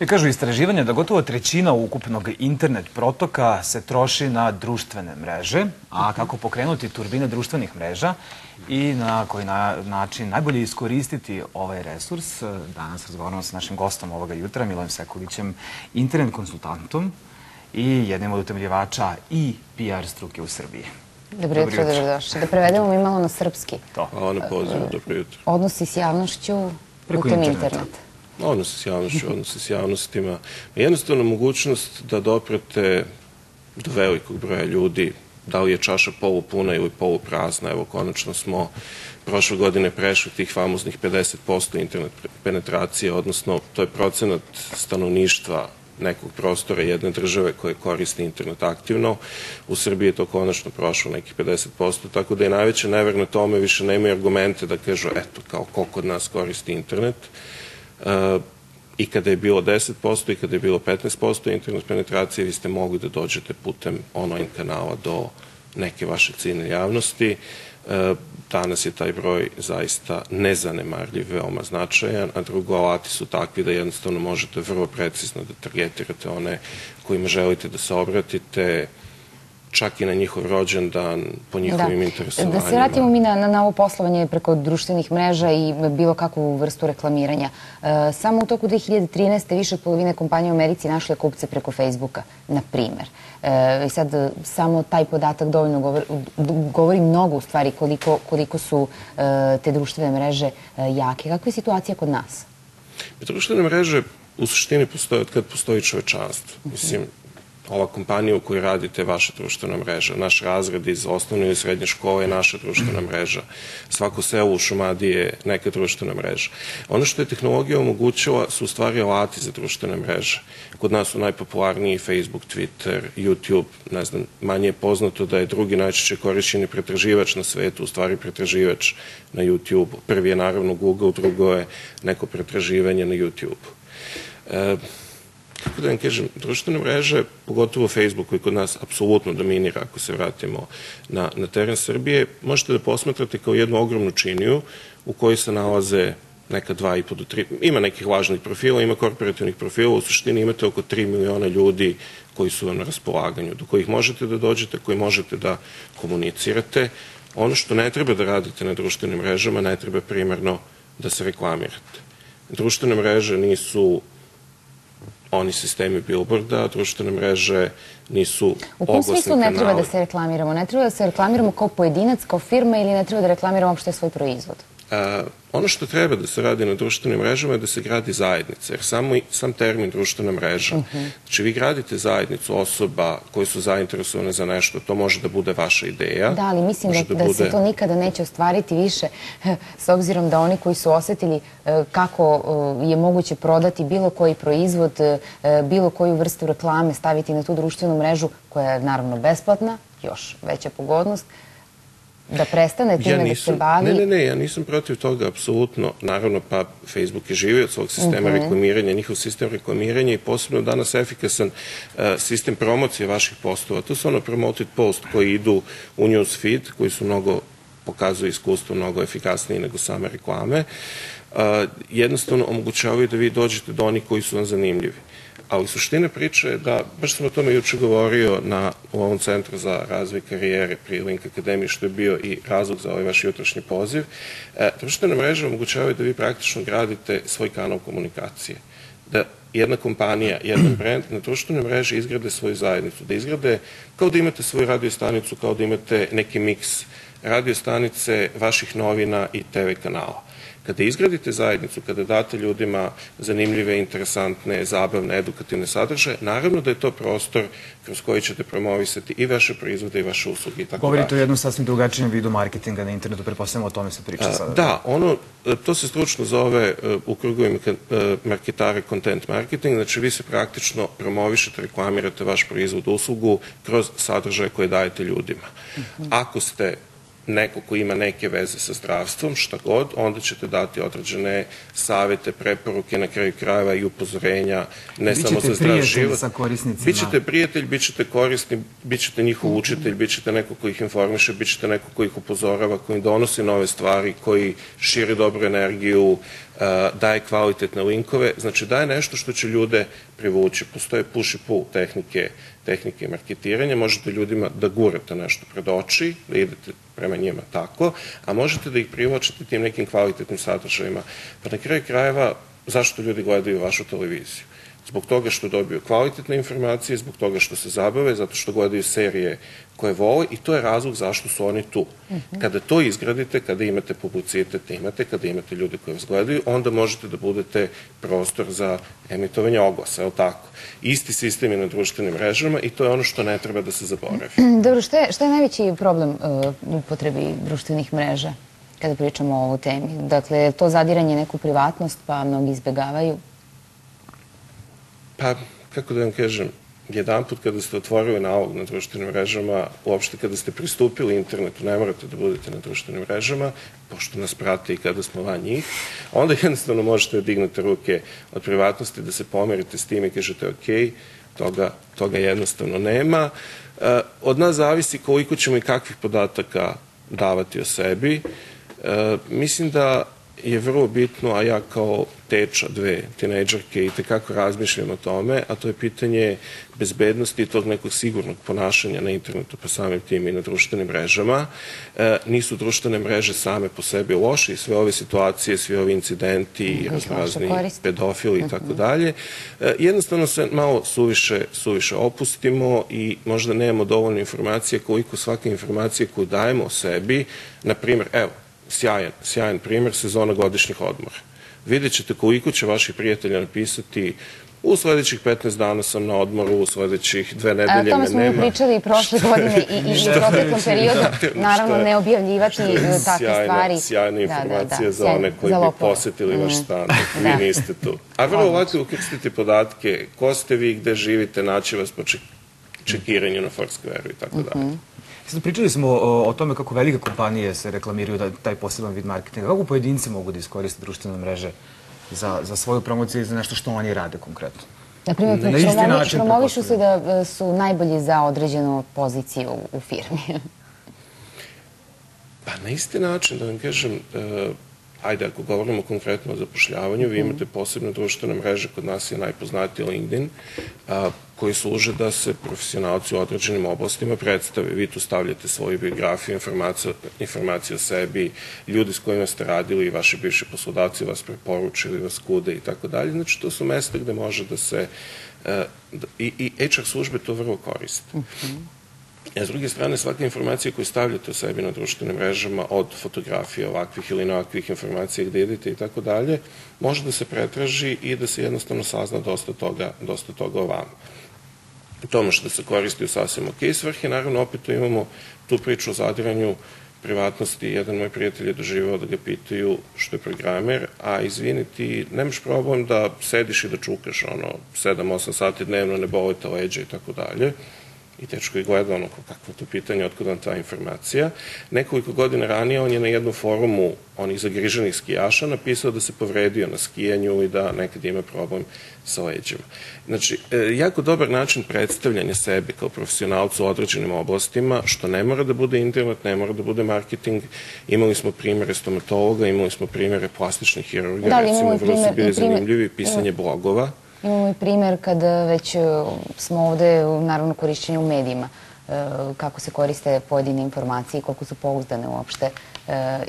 Kažu istraživanja da gotovo trećina ukupnog internet protoka se troši na društvene mreže, a kako pokrenuti turbine društvenih mreža i na koji način najbolje iskoristiti ovaj resurs. Danas razgovaramo sa našim gostom ovoga jutra, Milojem Sekulićem, internet konsultantom i jednim od utemeljivača i PR struke u Srbiji. Dobro jutro, dobrodošli. Da prevedemo mi malo na srpski. Hvala na pozivu, dobro jutro. Odnosi s javnošću putem interneta. Odnosi s javnošću, odnosi s javnostima. Jednostavno mogućnost da doprete do velikog broja ljudi, da li je čaša polupuna ili poluprazna. Evo, konačno smo prošle godine prešli tih famoznih 50% internet penetracije, odnosno to je procenat stanovništva nekog prostora jedne države koje koristi internet aktivno. U Srbiji je to konačno prošlo nekih 50%, tako da je najveća neverna tome, više nemaju argumente da kažu, eto, kao ko kod nas koristi internet. I kada je bilo 10% i kada je bilo 15% internet penetracije, vi ste mogli da dođete putem online kanala do neke vaše ciljne javnosti. Danas je taj broj zaista nezanemarljiv, veoma značajan, a drugo, alati su takvi da jednostavno možete vrlo precizno da targetirate one kojima želite da se obratite, čak i na njihov rođendan, po njihovim interesovanjima. Da se vratimo mi na ovo poslovanje preko društvenih mreža i bilo kakvu vrstu reklamiranja. Samo u toku 2013. više od polovine kompanija u Americi našle kupce preko Facebooka, na primer. I sad samo taj podatak dovoljno govori mnogo u stvari koliko su te društvene mreže jake. Kakva je situacija kod nas? Društvene mreže u suštini postoje od kad postoji čovečanstvo. Mislim, ova kompanija u kojoj radite je vaša društvena mreža. Naš razred iz osnovne ili srednje škole je naša društvena mreža. Svako selo u Šumadiji je neka društvena mreža. Ono što je tehnologija omogućila su u stvari alati za društvene mreže. Kod nas su najpopularniji Facebook, Twitter, YouTube. Ne znam, manje je poznato da je drugi najčešće korišćeni pretraživač na svetu, u stvari pretraživač na YouTube. Prvi je naravno Google, drugo je neko pretraživanje na YouTube. Kako da vam kažem, društvene mreže, pogotovo Facebook koji kod nas apsolutno dominira, ako se vratimo na teren Srbije, možete da posmatrate kao jednu ogromnu činiju u kojoj se nalaze neka 2,5 do 3, ima nekih važnih profila, ima korporativnih profila, u suštini imate oko 3 miliona ljudi koji su vam na raspolaganju, do kojih možete da dođete, koji možete da komunicirate. Ono što ne treba da radite na društvenim mrežama, ne treba primarno da se reklamirate. Društvene mreže nisu oni sistemi bilborda, društvene mreže nisu oglasni kanali. U kom smislu ne treba da se reklamiramo? Ne treba da se reklamiramo kao pojedinac, kao firma ili ne treba da reklamiramo uopšte svoj proizvod? Ono što treba da se radi na društvenim mrežama je da se gradi zajednica, jer sam termin društvena mreža, znači vi gradite zajednicu osoba koji su zainteresovane za nešto, to može da bude vaša ideja. Da, ali mislim da se to nikada neće ostvariti više, s obzirom da oni koji su osetili kako je moguće prodati bilo koji proizvod, bilo koju vrstu reklame staviti na tu društvenu mrežu, koja je naravno besplatna, još veća pogodnost, da prestane time da se bavi... Ne, ja nisam protiv toga, apsolutno. Naravno, pa Facebook je živio od svog sistema reklamiranja, njihov sistem reklamiranja i posebno danas efikasan sistem promocije vaših postova. To su ono promoted post koji idu u news feed, koji su mnogo, pokazuju iskustvo, mnogo efikasniji nego same reklame. Jednostavno omogućavaju da vi dođete do onih koji su vam zanimljivi. Ali suština priče je da, baš sam o tome juče govorio u ovom centru za razvoj karijere pri Link Akademiji, što je bio i razlog za ovaj vaš jutrošnji poziv, društvene mreže omogućavaju da vi praktično gradite svoj kanal komunikacije. Da jedna kompanija, jedan brend na društvenoj mreži izgrade svoju zajednicu, da izgrade kao da imate svoju radio stanicu, kao da imate neki miks radio stanice, vaših novina i TV kanala. Kada izgradite zajednicu, kada date ljudima zanimljive, interesantne, zabavne, edukativne sadržaje, naravno da je to prostor kroz koji ćete promovisati i vaše proizvode i vaše usluge i tako dalje. Govorite o jednom sasvim drugačijem vidu marketinga na internetu, pretpostavljamo o tome se priča sada. Da, to se stručno zove u krugovima marketara content marketing, znači vi se praktično promovišete, reklamirate vaš proizvod, uslugu kroz sadržaje koje dajete ljudima. Ako ste neko ko ima neke veze sa zdravstvom, šta god, onda ćete dati određene savete, preporuke, na kraju krajeva i upozorenja, ne samo za zdrav život. Bićete prijatelj, bićete korisni, bićete njihov učitelj, bićete neko ko ih informiše, bićete neko ko ih upozorava, ko im donosi nove stvari, koji širi dobru energiju, daje kvalitetne linkove, znači daje nešto što će ljude privući. Postoje push i pull tehnike marketiranja, možete ljudima da gurate nešto pred oči, da idete prema njima tako, a možete da ih privlačite tim nekim kvalitetnim sadržajima. Pa na kraju krajeva, zašto ljudi gledaju vašu televiziju? Zbog toga što dobiju kvalitetne informacije, zbog toga što se zabave, zato što gledaju serije koje vole i to je razlog zašto su oni tu. Kada to izgradite, kada imate publicitet, kada imate ljude koji vas gledaju, onda možete da budete prostor za emitovanje oglasa, je li tako? Isti sistem je na društvenim mrežama i to je ono što ne treba da se zaboravi. Dobro, šta je najveći problem u upotrebi društvenih mreža kada pričamo o ovoj temi? Dakle, to zadiranje neku privatnost, pa mnogi izbegavaju? Pa, kako da vam kažem, jedan put kada ste otvorili nalog na društvenim mrežama, uopšte kada ste pristupili internetu, ne morate da budete na društvenim mrežama, pošto nas prate i kada smo van njih, onda jednostavno možete da dignete ruke od privatnosti, da se pomerite s tim i kažete ok, toga jednostavno nema. Od nas zavisi koliko ćemo i kakvih podataka davati o sebi. Mislim da je vrlo bitno, a ja kao teča dve tinejdžerke i tekako razmišljam o tome, a to je pitanje bezbednosti i tog nekog sigurnog ponašanja na internetu, pa samim tim i na društvenim mrežama. Nisu društvene mreže same po sebi loše i sve ove situacije, svi ovi incidenti, razni pedofili i tako dalje. Jednostavno se malo suviše opustimo i možda nemamo dovoljno informacije koliko svake informacije koju dajemo o sebi, na primjer, evo, sjajan primjer, sezona godišnjih odmora. Vidjet ćete koliko će vaših prijatelja napisati u sledećih 15 dana sam na odmoru, u sledećih 2 nedelje me nema. O tome smo mi pričali i prošle godine i u proteklom periodu. Naravno, ne objavljivati takve stvari. Sjajna informacija za one koji bi posetili vaš stan, vi niste tu. A vrlo lako ukrstiti podatke, ko ste vi, gde živite, naći vas po čekiranju na Foursquare i tako dalje. Pričali smo o tome kako velike kompanije se reklamiraju taj poseban vid marketinga. Kako pojedinci mogu da iskoriste društvene mreže za svoju promociju i za nešto što oni rade konkretno? Naprimjer, promovišu se da su najbolji za određenu poziciju u firmi. Pa na isti način, da vam kažem, ajde, ako govorimo konkretno o zapošljavanju, vi imate posebne društvene mreže, kod nas je najpoznatiji LinkedIn, koji služe da se profesionalci u određenim oblastima predstave. Vi tu stavljate svoju biografiju, informacije o sebi, ljudi s kojima ste radili i vaši bivši poslodavci vas preporučili, vas kude i tako dalje. Znači, to su mesta gde može da se... I HR službe to vrlo koriste. A s druge strane, svaka informacija koju stavljate o sebi na društvenim mrežama, od fotografije, ovakvih ili neovakvih informacija gde idete i tako dalje, može da se pretraži i da se jednostavno sazna dosta toga o vama. To može da se koristi u sasvim ok svrhe. Naravno, opet tu imamo tu priču o zadiranju privatnosti. Jedan moj prijatelj je doživao da ga pitaju što je programer, a izvini, ti nemaš problem da sediš i da čukaš 7-8 sati dnevno, ne bole te leđa i tako dalje. I tečko je gledao kakvo to pitanje, otkud vam ta informacija. Nekoliko godina ranije on je na jednom forumu onih zagriženih skijaša napisao da se povredio na skijanju i da nekad ima problem sa leđima. Znači, jako dobar način predstavljanja sebe kao profesionalca u određenim oblastima, što ne mora da bude internet, ne mora da bude marketing. Imali smo primere stomatologa, imali smo primere plastičnih hirurga, recimo, vrlo su bili zanimljivi, pisanje blogova. Imamo i primjer kada već smo ovde, naravno, korišćenje u medijima, kako se koriste pojedine informacije i koliko su pouzdane uopšte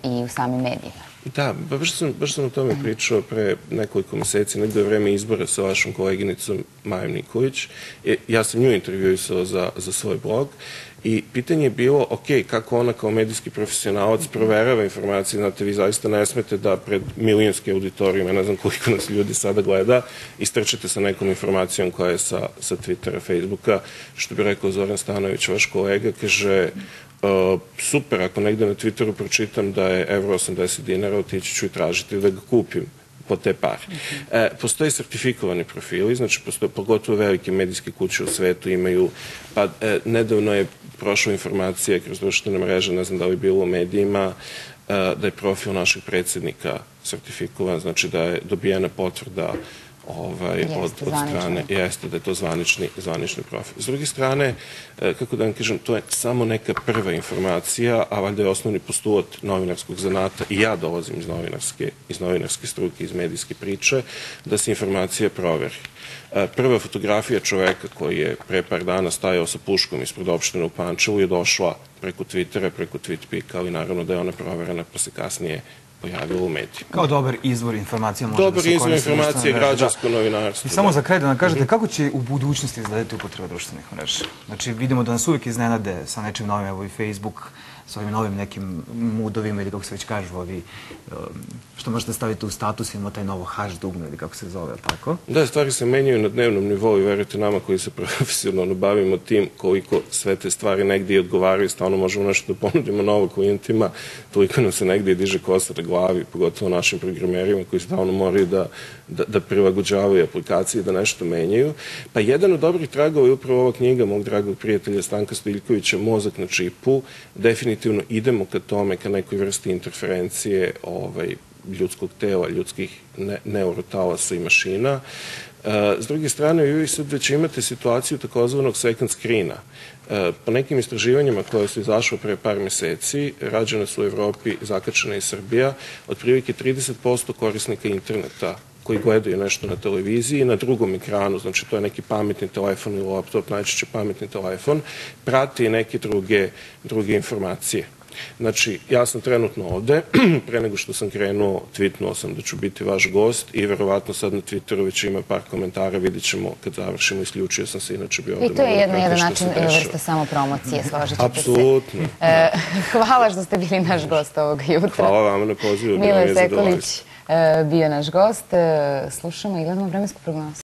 i u samim medijima. Da, baš sam o tome pričao pre nekoliko meseci, negde je vreme izbora sa vašom koleginicom Majom Nikolić. Ja sam nju intervjuisao za svoj blog i pitanje je bilo, ok, kako ona kao medijski profesionalac proverava informacije, znate, vi zaista ne smete da pred milijonske auditorijume, ne znam koliko nas ljudi sada gleda, istrčete sa nekom informacijom koja je sa Twittera, Facebooka, što bi rekao Zoran Stanović, vaš kolega, kaže, super, ako negde na Twitteru pročitam da je €80, otići ću i tražiti da ga kupim. po te pare. Postoje sertifikovani profili, znači pogotovo velike medijske kuće u svetu imaju, pa nedavno je prošla informacija kroz društvene mreže, ne znam da li je bilo u medijima, da je profil našeg predsjednika sertifikovan, znači da je dobijena potvrda od strane, jeste da je to zvanični profil. S druge strane, kako da vam kažem, to je samo neka prva informacija, a valjda je osnovni postulat novinarskog zanata, i ja dolazim iz novinarske struke, iz medijske priče, da se informacija proveri. Prva fotografija čoveka koji je pre par dana stajao sa puškom ispred opštine u Pančevu je došla preko Twittera, preko TweetPika, ali naravno da je ona proverena pa se kasnije pojavilo u medijima. Kao dobar izvor informacija može da se koristi. Dobar izvor informacije, građansko novinarstvo. I samo za kraj da nam kažete kako će u budućnosti izgledati upotreba društvenih mreža? Znači, vidimo da nas uvijek iznenade sa nečim novim, evo i Facebook, s ovim novim nekim moodovima ili kako se već kažu, ovi, što možete staviti u status, imamo taj novo hash dugme ili kako se zove, tako? Da, stvari se menjaju na dnevnom nivou i verujte nama koji se profesionalno bavimo tim koliko sve te stvari negdje i odgovaraju, stalno možemo nešto da ponudimo novo klijentima, toliko nam se negdje diže kosa na glavi, pogotovo našim programerima koji stalno moraju da prilagođavaju aplikacije, da nešto menjaju. Pa jedan od dobrih tragova je upravo ova knjiga mog dragog prijatelja Stanka Stojiljkovića, Mozak na čipu. Definitivno idemo ka tome, ka nekoj vrsti interferencije ljudskog tela, ljudskih neurotalasa i mašina. S druge strane, vi sad već imate situaciju takozvanog second screena. Po nekim istraživanjima koje su izašle pre par meseci, rađene su u Evropi, zakačena i Srbija, otprilike 30% korisnika interneta koji gledaju nešto na televiziji, na drugom ekranu, znači to je neki pametni telefon ili laptop, najčešće pametni telefon, prati i neke druge informacije. Znači, ja sam trenutno ovde, pre nego što sam krenuo, tweetnuo sam da ću biti vaš gost i verovatno sad na Twitteru već ima par komentara, vidit ćemo kad završimo, isključio sam se, inače bi ovde mogla da pratim što se dešava. I to je jedan način vrsta samopromocije, složit ćete se. Apsolutno. Hvala što ste bili naš gost ovog jutra. Hvala vama na pozivu, bilo mi je zadovoljstvo. Mile Sekulić bio naš gost. Slušamo i gledamo vremensku prognozu.